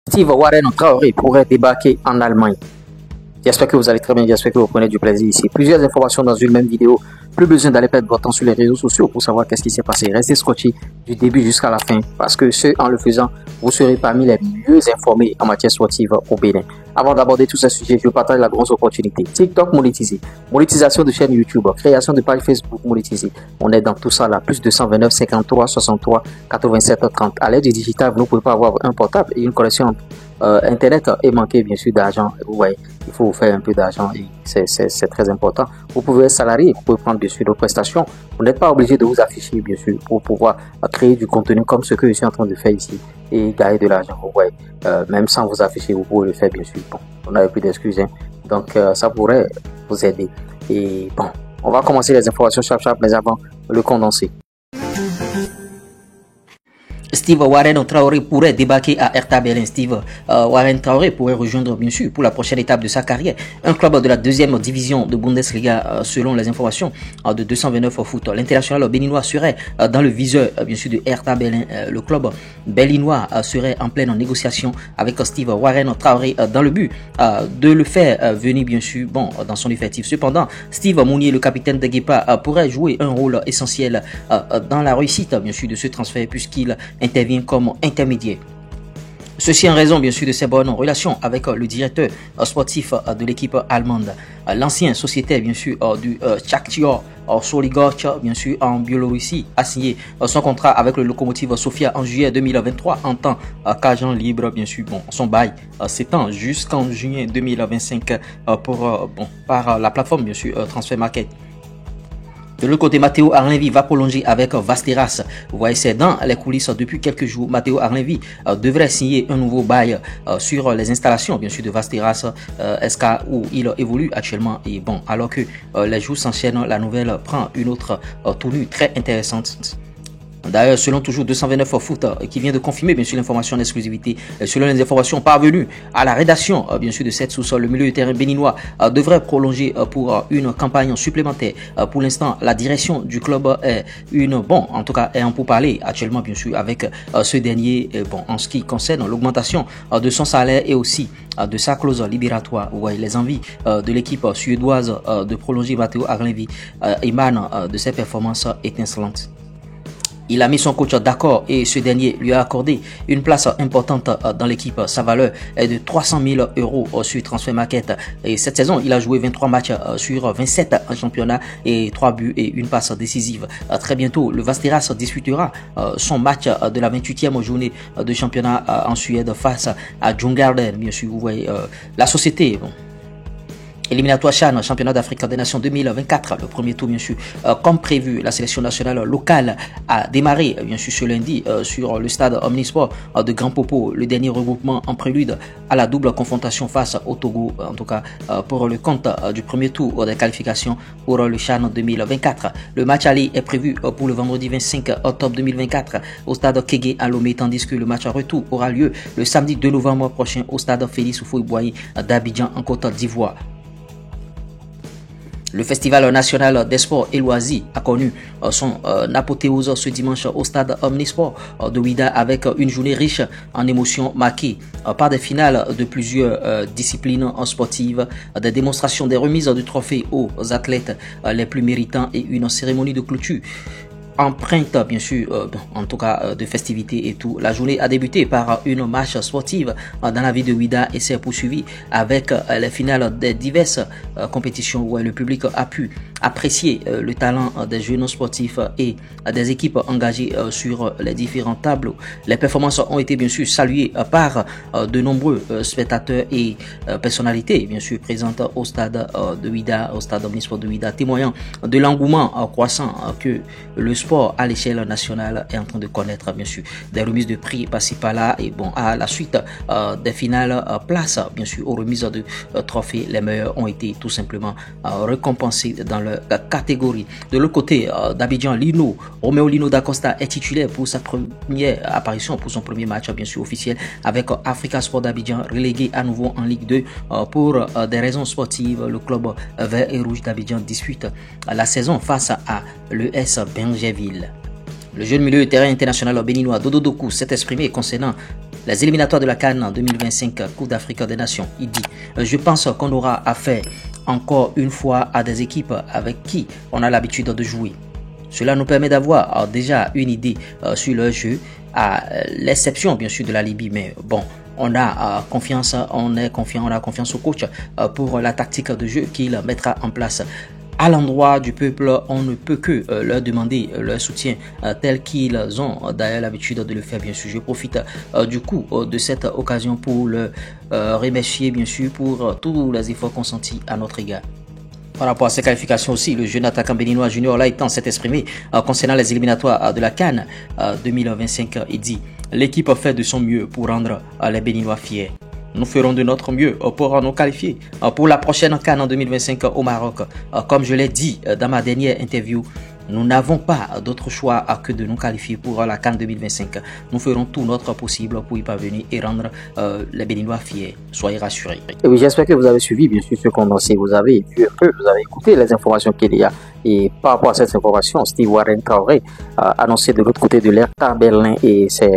Steve Warren Traoré pourrait débarquer en Allemagne. J'espère que vous allez très bien, j'espère que vous prenez du plaisir ici. Plusieurs informations dans une même vidéo. Plus besoin d'aller perdre votre temps sur les réseaux sociaux pour savoir qu'est-ce qui s'est passé. Restez scotchés du début jusqu'à la fin parce que en le faisant, vous serez parmi les mieux informés en matière sportive au Bénin. Avant d'aborder tous ces sujets, je vous partage la grosse opportunité. TikTok monétisé, monétisation de chaîne YouTube, création de page Facebook monétisée. On est dans tout ça là. Plus 229 53 63 87 30. À l'aide du digital, vous ne pouvez pas avoir un portable et une connexion Internet est manqué bien sûr d'argent. Ouais, il faut faire un peu d'argent et c'est très important. Vous pouvez être salarié, vous pouvez prendre dessus nos prestations. Vous n'êtes pas obligé de vous afficher bien sûr pour pouvoir créer du contenu comme ce que je suis en train de faire ici et gagner de l'argent. Ouais, même sans vous afficher, vous pouvez le faire bien sûr. Bon, on n'avait plus d'excuses, hein. Donc ça pourrait vous aider. Et bon, on va commencer les informations chap mais avant le condenser. Steve Warren Traoré pourrait débarquer à Hertha Berlin. Steve Warren Traoré pourrait rejoindre bien sûr pour la prochaine étape de sa carrière un club de la deuxième division de Bundesliga selon les informations de 229 foot. L'international béninois serait dans le viseur bien sûr de Hertha Berlin. Le club berlinois serait en pleine négociation avec Steve Warren Traoré dans le but de le faire venir bien sûr dans son effectif. Cependant, Steve Mounier, le capitaine de Guépa, pourrait jouer un rôle essentiel dans la réussite bien sûr de ce transfert puisqu'il intervient comme intermédiaire. Ceci en raison bien sûr de ses bonnes relations avec le directeur sportif de l'équipe allemande, l'ancien sociétaire bien sûr du Shakhtar Soligorsk bien sûr en Biélorussie a signé son contrat avec le Lokomotiv Sofia en juillet 2023 en tant qu'agent libre bien sûr. Son bail s'étend jusqu'en juin 2025 par la plateforme bien sûr Transfer Market. De l'autre côté, Matteo Arlenvi va prolonger avec Vasteras. Vous voyez, c'est dans les coulisses depuis quelques jours. Matteo Arlenvi devrait signer un nouveau bail sur les installations, bien sûr, de Vasteras SK où il évolue actuellement. Et alors que les jours s'enchaînent, la nouvelle prend une autre tournure très intéressante. D'ailleurs, selon toujours 229 foot qui vient de confirmer bien sûr l'information en exclusivité, selon les informations parvenues à la rédaction bien sûr de cette sous-sol, le milieu de terrain béninois devrait prolonger pour une campagne supplémentaire. Pour l'instant, la direction du club est en tout cas est en pourparlers actuellement bien sûr avec ce dernier en ce qui concerne l'augmentation de son salaire et aussi de sa clause libératoire. Vous voyez, les envies de l'équipe suédoise de prolonger Matteo Arlenvi émanent de ses performances étincelantes. Il a mis son coach d'accord et ce dernier lui a accordé une place importante dans l'équipe. Sa valeur est de 300 000 € sur Transfer Market. Et cette saison, il a joué 23 matchs sur 27 en championnat et 3 buts et une passe décisive. Très bientôt, le Vasteras disputera son match de la 28e journée de championnat en Suède face à Djurgården. Bien sûr, vous voyez la société. Éliminatoire CHAN, championnat d'Afrique des Nations 2024, le premier tour bien sûr, comme prévu, la sélection nationale locale a démarré bien sûr ce lundi sur le stade Omnisport de Grand Popo, le dernier regroupement en prélude à la double confrontation face au Togo, en tout cas pour le compte du premier tour des qualifications pour le CHAN 2024. Le match aller est prévu pour le vendredi 25 octobre 2024 au stade Kégué à Lomé, tandis que le match retour aura lieu le samedi 2 novembre prochain au stade Félix Houphouët-Boigny d'Abidjan en Côte d'Ivoire. Le Festival national des sports et loisirs a connu son apothéose ce dimanche au stade Omnisport de Ouidah avec une journée riche en émotions marquée par des finales de plusieurs disciplines sportives, des démonstrations, des remises de trophées aux athlètes les plus méritants et une cérémonie de clôture empreinte bien sûr en tout cas de festivités et tout. La journée a débuté par une marche sportive dans la ville de Ouidah et s'est poursuivie avec les finales des diverses compétitions où le public a pu apprécier le talent des jeunes sportifs et des équipes engagées sur les différents tableaux. Les performances ont été bien sûr saluées par de nombreux spectateurs et personnalités bien sûr présentes au stade de Ouidah, au stade Omnisport de Ouidah, témoignant de l'engouement croissant que le sport à l'échelle nationale est en train de connaître bien sûr. Des remises de prix par-ci par-là et à la suite des finales place bien sûr aux remises de trophées, les meilleurs ont été tout simplement récompensés dans leur catégorie. De l'autre côté d'Abidjan, Roméo Lino d'Acosta est titulaire pour sa première apparition, pour son premier match bien sûr officiel avec Africa Sport d'Abidjan, relégué à nouveau en Ligue 2 pour des raisons sportives. Le club vert et rouge d'Abidjan dispute la saison face à l'ES Benjerville. Le jeune milieu de terrain international béninois Dodo Doku s'est exprimé concernant les éliminatoires de la CAN en 2025, Coupe d'Afrique des Nations. Il dit, je pense qu'on aura affaire encore une fois à des équipes avec qui on a l'habitude de jouer. Cela nous permet d'avoir déjà une idée sur leur jeu, à l'exception bien sûr de la Libye, mais bon, on a confiance, on est confiant, on a confiance au coach pour la tactique de jeu qu'il mettra en place. À l'endroit du peuple, on ne peut que leur demander leur soutien tel qu'ils ont d'ailleurs l'habitude de le faire, bien sûr. Je profite du coup de cette occasion pour le remercier, bien sûr, pour tous les efforts consentis à notre égard. Par rapport à ces qualifications aussi, le jeune attaquant béninois Junior Laitan s'est exprimé concernant les éliminatoires de la CAN 2025. Il dit « L'équipe fait de son mieux pour rendre les Béninois fiers. Nous ferons de notre mieux pour nous qualifier pour la prochaine CAN en 2025 au Maroc. Comme je l'ai dit dans ma dernière interview, nous n'avons pas d'autre choix que de nous qualifier pour la CAN 2025. Nous ferons tout notre possible pour y parvenir et rendre les Béninois fiers. Soyez rassurés. » Et oui, j'espère que vous avez suivi, bien sûr, ce condensé. Vous avez vu un peu, vous avez écouté les informations qu'il y a. Et par rapport à cette information, Steve Warren Traoré a annoncé de l'autre côté de l'Hertha Berlin, et c'est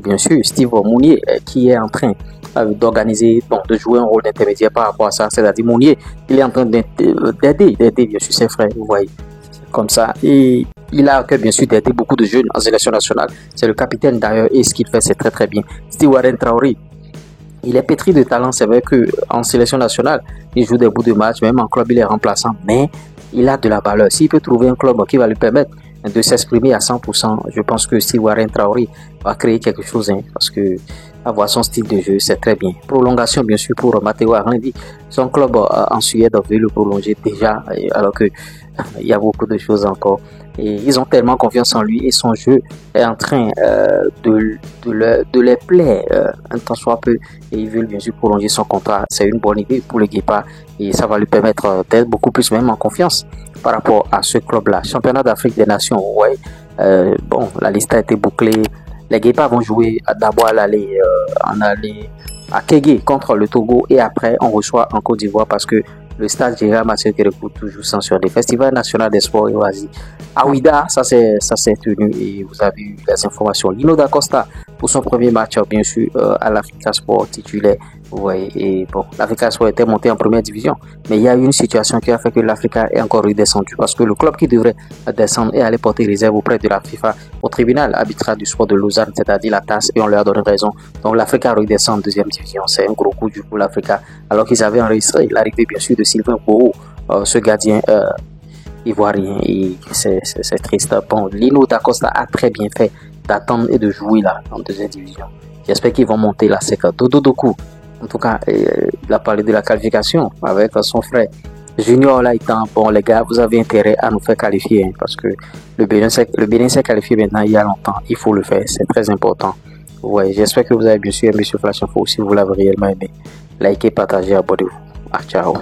bien sûr Steve Mounier qui est en train d'organiser, de jouer un rôle d'intermédiaire par rapport à ça. C'est-à-dire Mounier, il est en train d'aider bien sûr ses frères, vous voyez, comme ça. Et il a à cœur bien sûr d'aider beaucoup de jeunes en sélection nationale. C'est le capitaine d'ailleurs, et ce qu'il fait c'est très très bien. Steve Warren Traoré, il est pétri de talent. C'est vrai qu'en sélection nationale, il joue des bouts de match, même en club il est remplaçant, mais il a de la valeur. S'il peut trouver un club qui va lui permettre de s'exprimer à 100%, je pense que Steve Warren Traoré va créer quelque chose, parce que avoir son style de jeu, c'est très bien. Prolongation bien sûr pour Matteo Arrendi. Son club en Suède veut le prolonger déjà, alors que il y a beaucoup de choses encore. Et ils ont tellement confiance en lui, et son jeu est en train de les plaire un temps soit peu, et ils veulent bien sûr prolonger son contrat. C'est une bonne idée pour le Guépard, et ça va lui permettre d'être beaucoup plus même en confiance par rapport à ce club-là. Championnat d'Afrique des Nations, ouais. La liste a été bouclée. Les Guépards vont jouer d'abord à l'aller à Kégué contre le Togo, et après on reçoit en Côte d'Ivoire, parce que le stade Gérard Mathieu Kérékou toujours sanctionné. Festival national des sports et loisirs. À Ouida, ça s'est tenu, et vous avez eu les informations. Lino da Costa pour son premier match, bien sûr, à l'Africa Sport titulaire. Vous voyez, et bon, l'Africa Sport était monté en première division, mais il y a eu une situation qui a fait que l'Africa est encore redescendu, parce que le club qui devrait descendre et aller porter réserve auprès de la FIFA au tribunal arbitral du sport de Lausanne, c'est-à-dire la TAS, et on leur a donné raison. Donc l'Africa redescend en deuxième division. C'est un gros coup du pour l'Africa, alors qu'ils avaient enregistré l'arrivée bien sûr de Sylvain Bourreau, ce gardien ivoirien, et c'est triste. Bon, Lino da Costa a très bien fait d'attendre et de jouer là en deuxième division. J'espère qu'ils vont monter là. C'est que Dodo Doku, en tout cas, il a parlé de la qualification avec son frère Junior Laitan. Bon, les gars, vous avez intérêt à nous faire qualifier, parce que le Bénin s'est qualifié maintenant il y a longtemps. Il faut le faire, c'est très important. Ouais, j'espère que vous avez bien sûr aimé ce Flash Info. Si vous l'avez réellement aimé, likez, partagez, abonnez-vous. Ciao.